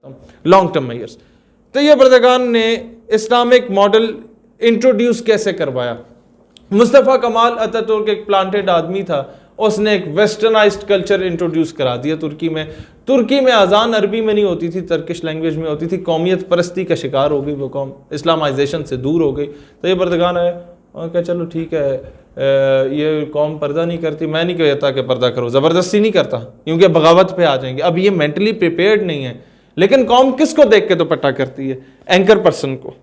Long term measures. Tayyip Erdogan ने Islamic model introduce कैसे करवाया? मुस्तफ़ा कमाल अतातुर्क एक प्लांटेड आदमी था, उसने एक वेस्टर्नाइज्ड कल्चर इंट्रोड्यूस करा दिया तुर्की में। तुर्की में अजान अरबी में नहीं होती थी, तर्किश लैंग्वेज में होती थी। कौमियत परस्ती का शिकार हो गई वो कौम, इस्लामाइजेशन से दूर हो गई। तैयब अर्दगान आया और कहा चलो ठीक है, ये कौम पर्दा नहीं करती, मैं नहीं कहता कि पर्दा करो, ज़बरदस्ती नहीं करता क्योंकि बगावत पे आ जाएंगे। अब ये मेंटली प्रिपेयर्ड नहीं है, लेकिन कौम किसको देख के दुपट्टा करती है? एंकर पर्सन को,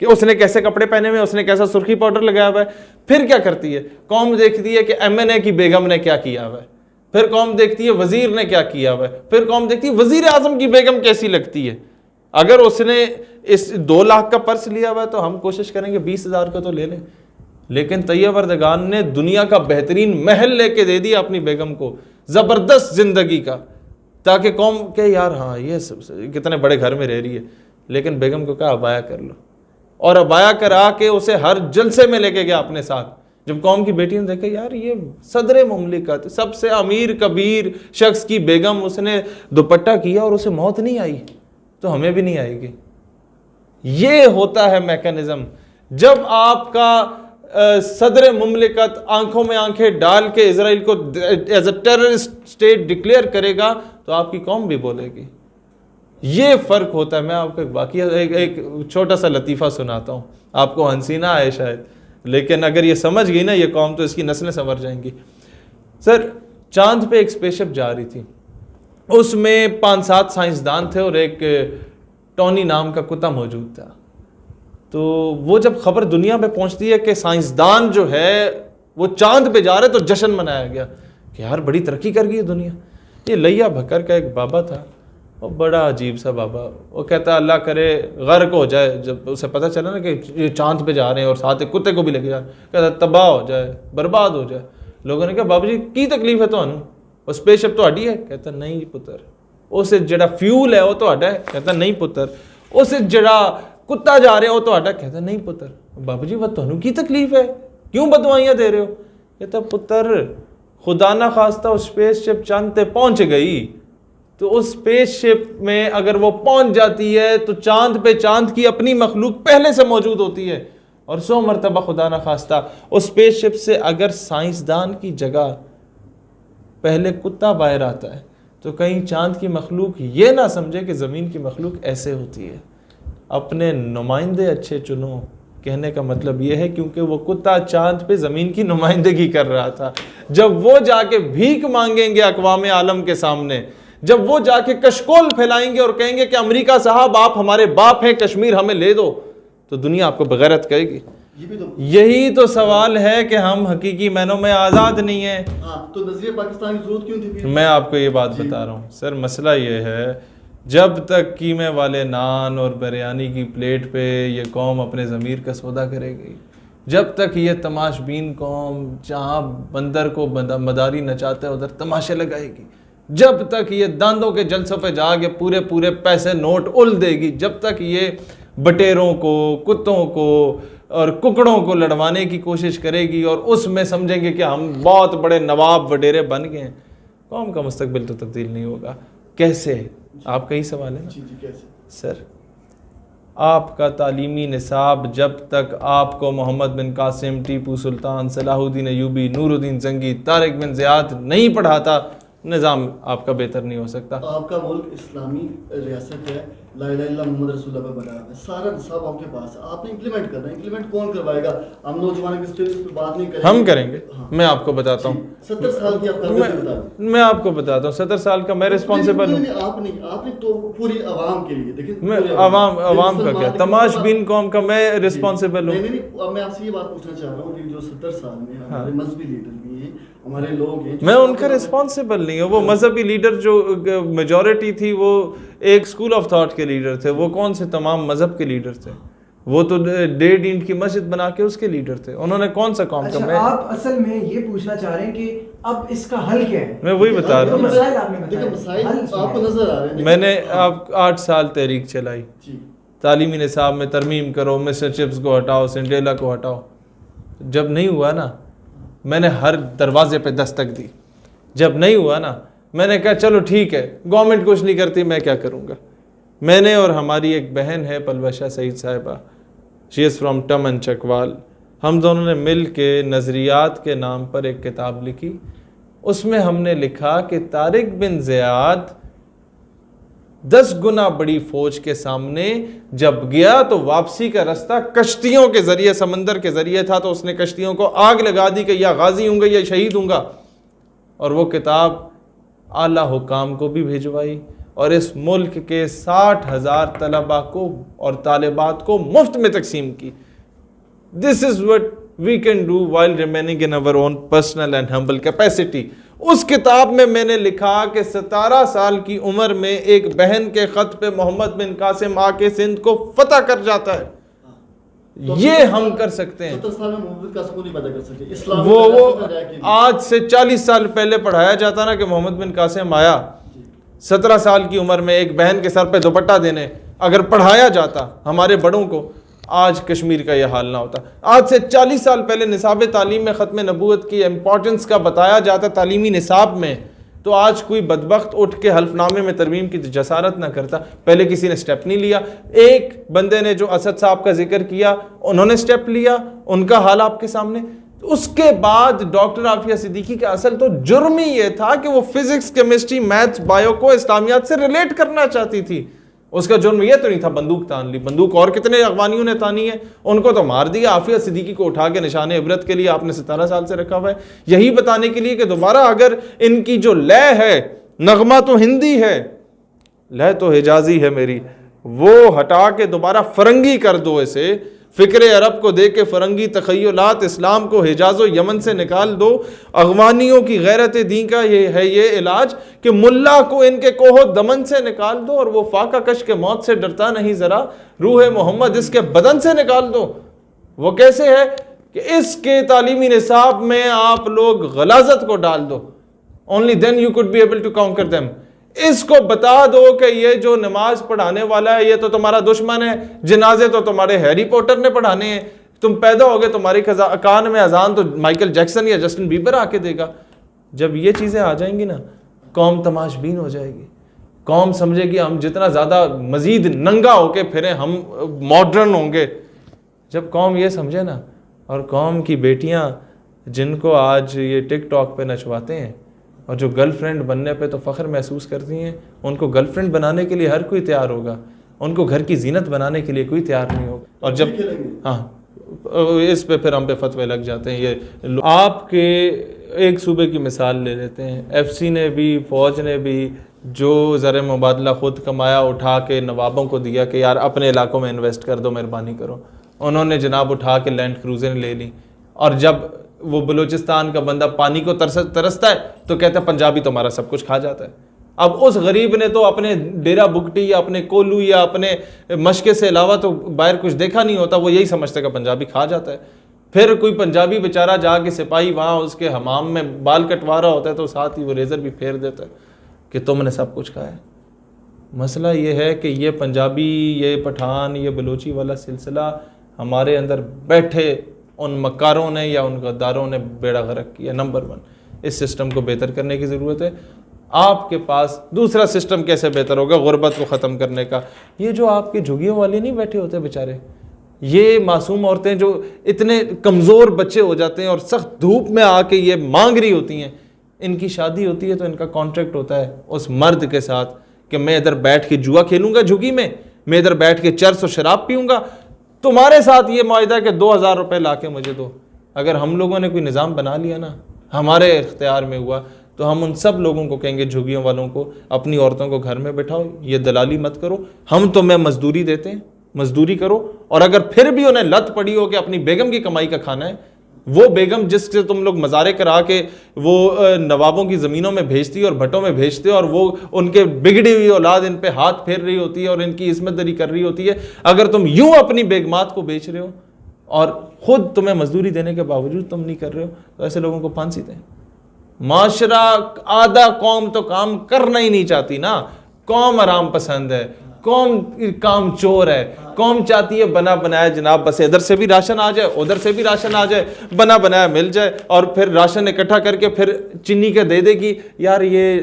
कि उसने कैसे कपड़े पहने हुए, उसने कैसा सुर्खी पाउडर लगाया हुआ है। फिर क्या करती है कौम? देखती है कि MNA की बेगम ने क्या किया हुआ है। फिर कौम देखती है वजीर ने क्या किया हुआ है। फिर कौम देखती है वजीर आजम की बेगम कैसी लगती है। अगर उसने इस 2 लाख का पर्स लिया हुआ है तो हम कोशिश करेंगे 20,000 का तो ले लें। लेकिन तैयब अर्दगान ने दुनिया का बेहतरीन महल लेके दे दिया अपनी बेगम को, जबरदस्त जिंदगी का, ताकि कौम के यार हाँ ये कितने बड़े घर में रह रही है। लेकिन बेगम को कहा अबाया कर लो, और अबाया करा के उसे हर जलसे में लेके गया अपने साथ। जब कौम की बेटी ने देखा यार ये सदर मुमलिकत, सबसे अमीर कबीर शख्स की बेगम, उसने दुपट्टा किया और उसे मौत नहीं आई, तो हमें भी नहीं आएगी। ये होता है मैकेनिज्म। जब आपका सदर मुमलिकत आंखों में आंखें डाल के इजराइल को as a terrorist state declare करेगा तो आपकी कौम भी बोलेगी। ये फर्क होता है। मैं आपको एक वाकया, एक छोटा सा लतीफ़ा सुनाता हूँ। आपको हंसी ना आए शायद, लेकिन अगर ये समझ गई ना ये कौम तो इसकी नस्लें संवर जाएंगी। सर, चांद पे एक स्पेसशिप जा रही थी, उसमें 5-7 साइंसदान थे और एक टॉनी नाम का कुत्ता मौजूद था। तो वो जब खबर दुनिया में पहुंचती है कि साइंसदान जो है वो चांद पे जा रहे, तो जश्न मनाया गया कि यार बड़ी तरक्की कर गई है दुनिया। ये लैया भक्कर का एक बाबा था, वो बड़ा अजीब सा बाबा, वो कहता अल्लाह करे गर्क हो जाए। जब उसे पता चला ना कि ये चांद पे जा रहे हैं और साथ एक कुत्ते को भी लेके जा रहे हैं, कहता तबाह हो जाए, बर्बाद हो जाए। लोगों ने कहा बाबू जी की तकलीफ है तुहानू, वो स्पेसशिप तुहाडी है? कहता नहीं पुत्र, उस जड़ा फ्यूल है वो तुहाडा है? कहता नहीं पुत्र, उस जड़ा कुत्ता जा रहे हो तुहाडा? कहता नहीं पुत्र। बाबू जी वो तुहानू की तकलीफ है, क्यों बदवाइयाँ दे रहे हो? कहता पुत्र खुदा ना खास्ता उस स्पेसशिप चांद पे पहुंच गई, तो उस स्पेसशिप में अगर वो पहुंच जाती है तो चांद पे चांद की अपनी मखलूक पहले से मौजूद होती है। और 100 मरतबा खुदा ना खास्ता उस स्पेसशिप से अगर साइंसदान की जगह पहले कुत्ता बाहर आता है तो कहीं चांद की मखलूक ये ना समझे कि ज़मीन की मखलूक ऐसे होती है। अपने नुमाइंदे अच्छे चुनो, कहने का मतलब ये है क्योंकि वो कुत्ता चांद पे ज़मीन की नुमाइंदगी कर रहा था। जब वो जाके भीख मांगेंगे अक़वाम आलम के सामने, जब वो जाके कशकोल फैलाएंगे और कहेंगे कि अमेरिका साहब आप हमारे बाप हैं, कश्मीर हमें ले दो, तो दुनिया आपको बगैरत कहेगी। यही तो सवाल है कि हम हकीकी मैनों में आज़ाद नहीं है। तो नज़रिए पाकिस्तान की ज़रूरत क्यों थी? मैं आपको ये बात बता रहा हूँ सर, मसला ये है जब तक कीमे वाले नान और बिरयानी की प्लेट पे ये कौम अपने ज़मीर का सौदा करेगी, जब तक ये तमाशबीन कौम जहाँ बंदर को मदारी नचाता है उधर तमाशे लगाएगी, जब तक ये दांतों के जलसों पे जाके पूरे पूरे पैसे नोट उल देगी, जब तक ये बटेरों को, कुत्तों को और कुकड़ों को लड़वाने की कोशिश करेगी और उसमें समझेंगे कि हम बहुत बड़े नवाब वडेरे बन गए हैं, कौम का मुस्तकबिल तो तब्दील नहीं होगा। कैसे? आपका ही सवाल है ना। जी कैसे? सर, आपका तालीमी निसाब जब तक आपको मोहम्मद बिन कासिम, टीपू सुल्तान, सलाहुद्दीन अयूबी, नूरुद्दीन जंगी, तारिक बिन ज़ियाद नहीं पढ़ाता, निज़ाम आपका बेहतर नहीं हो सकता। आपका मुल्क इस्लामी रियासत है, ला इलाहा इल्लल्लाह मुहम्मद रसूलुल्लाह पे बना है, सारा निसाब आपके पास है, आपने इम्प्लीमेंट करना है। इम्प्लीमेंट कौन करवाएगा? हम नौजवानों की स्टेज पे बात नहीं करेंगे, हम करेंगे। हाँ। मैं आपको बताता हूँ 70 साल की आप मैं आपको बताता हूँ 70 साल का मैं रिस्पॉन्सिबल हूँ। आपने तो पूरी आवाम के लिए देखिए, मैं आवाम का क्या, तमाशबीन कौम का मैं रिस्पॉन्सिबल हूँ। नहीं, अब मैं आपसे ये बात पूछना चाह रहा हूँ कि जो 70 साल में हमारे मजहबी लीडर भी हैं, हमारे लोग हैं, मैं उनका रिस्पॉन्सिबल नहीं हूँ। वो मजहबी लीडर जो मेजॉरिटी थी वो एक स्कूल ऑफ थॉट के लीडर थे। वो कौन से तमाम मजहब के लीडर थे? वो तो 1.5 इंच की मस्जिद बना के उसके लीडर थे। उन्होंने कौन सा काम अच्छा, का? आप असल में ये पूछना चाह रहे हैं कि अब इसका हल क्या है? मैं वही बता रहा हूँ। आपको नजर आ रहे हैं। मैंने आप 8 साल तहरीक चलाई, तालीमी निसाब में तरमीम करो, मिस्टर चिप्स को हटाओ, सिंडेला को हटाओ। जब नहीं हुआ ना, मैंने हर दरवाजे पे दस्तक दी। जब नहीं हुआ ना, मैंने कहा चलो ठीक है, गवर्नमेंट कुछ नहीं करती, मैं क्या करूँगा। मैंने और हमारी एक बहन है पलवशा सईद साहिबा, शी इज़ फ्रॉम टमन चकवाल, हम दोनों ने मिल के नज़रियात के नाम पर एक किताब लिखी। उसमें हमने लिखा कि तारिक बिन ज़ियाद 10 गुना बड़ी फौज के सामने जब गया तो वापसी का रास्ता कश्तियों के जरिए, समंदर के जरिए था, तो उसने कश्तियों को आग लगा दी कि या गाजी हूँगा या शहीद हूँगा। और वो किताब आला हुकाम को भी भिजवाई और इस मुल्क के 60,000 तलबा को और तालिबात को मुफ्त में तकसीम की। This is what we can do while remaining in our own personal and humble capacity. उस किताब में मैंने लिखा कि 17 साल की उम्र में एक बहन के ख़त पे मोहम्मद बिन कासिम आके सिंध को फतह कर जाता है। तो ये हम कर सकते हैं। 70 साल में मोहम्मद कासिम को नहीं पता कर सकते। इस्लाम वो आज से 40 साल पहले पढ़ाया जाता ना कि मोहम्मद बिन कासिम आया 17 साल की उम्र में एक बहन के सर पे दुपट्टा देने, अगर पढ़ाया जाता हमारे बड़ों को, आज कश्मीर का यह हाल ना होता। आज से 40 साल पहले निसाब तालीम में ख़त्म नबूवत की इम्पोर्टेंस का बताया जाता तालीमी निसाब में, तो आज कोई बदबख्त उठ के हल्फनामे में तरमीम की जसारत ना करता। पहले किसी ने स्टेप नहीं लिया। एक बंदे ने जो असद साहब का जिक्र किया, उन्होंने स्टेप लिया, उनका हाल आपके सामने। उसके बाद डॉक्टर आफिया सिद्दीकी का असल तो जुर्म ही ये था कि वो फिजिक्स, केमिस्ट्री, मैथ्स, बायो को इस्लामियात से रिलेट करना चाहती थी। उसका जुर्म ये तो नहीं था बंदूक तान ली। बंदूक और कितने अफगानियों ने तानी है, उनको तो मार दिया। आफिया सिद्दीकी को उठा के निशाने इबरत के लिए आपने 17 साल से रखा हुआ है, यही बताने के लिए कि दोबारा अगर इनकी जो लय है, नगमा तो हिंदी है, लय तो हिजाजी है मेरी, वो हटा के दोबारा फरंगी कर दो। इसे फ़िक्र अरब को दे के फरंगी तख़य्युलात, इस्लाम को हिजाज़ो यमन से निकाल दो। अगवानियों की गैरत दी का ये है ये इलाज कि मुल्ला को इनके कोहो दमन से निकाल दो, और वो फाका कश के मौत से डरता नहीं ज़रा, रूह मोहम्मद इसके बदन से निकाल दो। वो कैसे है कि इसके तालीमी निसाब में आप लोग गलाजत को डाल दो, only then you could be able to counter them. इसको बता दो कि ये जो नमाज पढ़ाने वाला है ये तो तुम्हारा दुश्मन है, जनाजे तो तुम्हारे हैरी पॉटर ने पढ़ाने हैं, तुम पैदा हो गए तुम्हारी कान में अजान तो माइकल जैक्सन या जस्टिन बीबर आके देगा। जब ये चीज़ें आ जाएंगी ना, कौम तमाशबीन हो जाएगी। कौम समझेगी हम जितना ज़्यादा मज़ीद नंगा होके फिरें हम मॉडर्न होंगे। जब कौम ये समझे ना, और कौम की बेटियाँ जिनको आज ये टिकटॉक पे नचवाते हैं और जो गर्लफ्रेंड बनने पे तो फ़ख्र महसूस करती हैं, उनको गर्लफ्रेंड बनाने के लिए हर कोई तैयार होगा, उनको घर की जीनत बनाने के लिए कोई तैयार नहीं होगा। और जब हाँ इस पे फिर हम पे फतवे लग जाते हैं। ये आपके एक सूबे की मिसाल ले लेते हैं, एफसी ने भी, फ़ौज ने भी जो ज़र मुबादला ख़ुद कमाया उठा के नवाबों को दिया कि यार अपने इलाकों में इन्वेस्ट कर दो, मेहरबानी करो, उन्होंने जनाब उठा के लैंड क्रूज़र ले ली। और जब वो बलूचिस्तान का बंदा पानी को तरसता है तो कहता है पंजाबी तुम्हारा सब कुछ खा जाता है। अब उस गरीब ने तो अपने डेरा बुगटी या अपने कोलू या अपने मशके से अलावा तो बाहर कुछ देखा नहीं होता, वो यही समझता है कि पंजाबी खा जाता है। फिर कोई पंजाबी बेचारा जाके सिपाही वहाँ उसके हमाम में बाल कटवा रहा होता है तो साथ ही वो रेज़र भी फेर देता है कि तुमने सब कुछ खाया है। मसला ये है कि ये पंजाबी, ये पठान, ये बलोची वाला सिलसिला हमारे अंदर बैठे उन मक्कारों ने या उन गद्दारों ने बेड़ा गर्क किया। नंबर 1, इस सिस्टम को बेहतर करने की ज़रूरत है। आपके पास दूसरा सिस्टम कैसे बेहतर होगा गुर्बत को ख़त्म करने का? ये जो आपके झुग्गियों वाले नहीं बैठे होते बेचारे, ये मासूम औरतें जो इतने कमज़ोर बच्चे हो जाते हैं और सख्त धूप में आके ये मांग रही होती हैं, इनकी शादी होती है तो इनका कॉन्ट्रैक्ट होता है उस मर्द के साथ कि मैं इधर बैठ के जुआ खेलूँगा झुग्गी में, मैं इधर बैठ के चरस और शराब पीऊँगा, तुम्हारे साथ ये मुआहदा कि 2000 रुपये ला के मुझे दो। अगर हम लोगों ने कोई निज़ाम बना लिया ना, हमारे इख्तियार में हुआ, तो हम उन सब लोगों को कहेंगे, झुग्गियों वालों को, अपनी औरतों को घर में बैठाओ, ये दलाली मत करो, हम तुम्हें मजदूरी देते हैं, मजदूरी करो। और अगर फिर भी उन्हें लत पड़ी हो कि अपनी बेगम की कमाई का खाना है, वो बेगम जिससे तुम लोग मज़ारे करा के वो नवाबों की ज़मीनों में भेजती और भट्टों में भेजते और वो उनके बिगड़ी हुई औलाद इन पे हाथ फेर रही होती है और इनकी इस्मतदरी कर रही होती है, अगर तुम यूं अपनी बेगमात को बेच रहे हो और ख़ुद तुम्हें मजदूरी देने के बावजूद तुम नहीं कर रहे हो, तो ऐसे लोगों को फांसी दें। माशरा आधा कौम तो काम करना ही नहीं चाहती ना, कौम आराम पसंद है, कौम काम चोर है, कौम चाहती है बना बनाया जनाब, बस इधर से भी राशन आ जाए, उधर से भी राशन आ जाए, बना बनाया मिल जाए, और फिर राशन इकट्ठा करके फिर चीनी का दे देगी, यार ये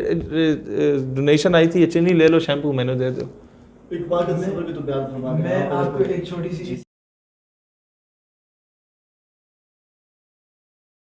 डोनेशन आई थी, ये चीनी ले लो, शैम्पू मैंने दे दो। इकबाल का सफर भी तो बयान फरमा गया। मैं आप आपको एक छोटी सी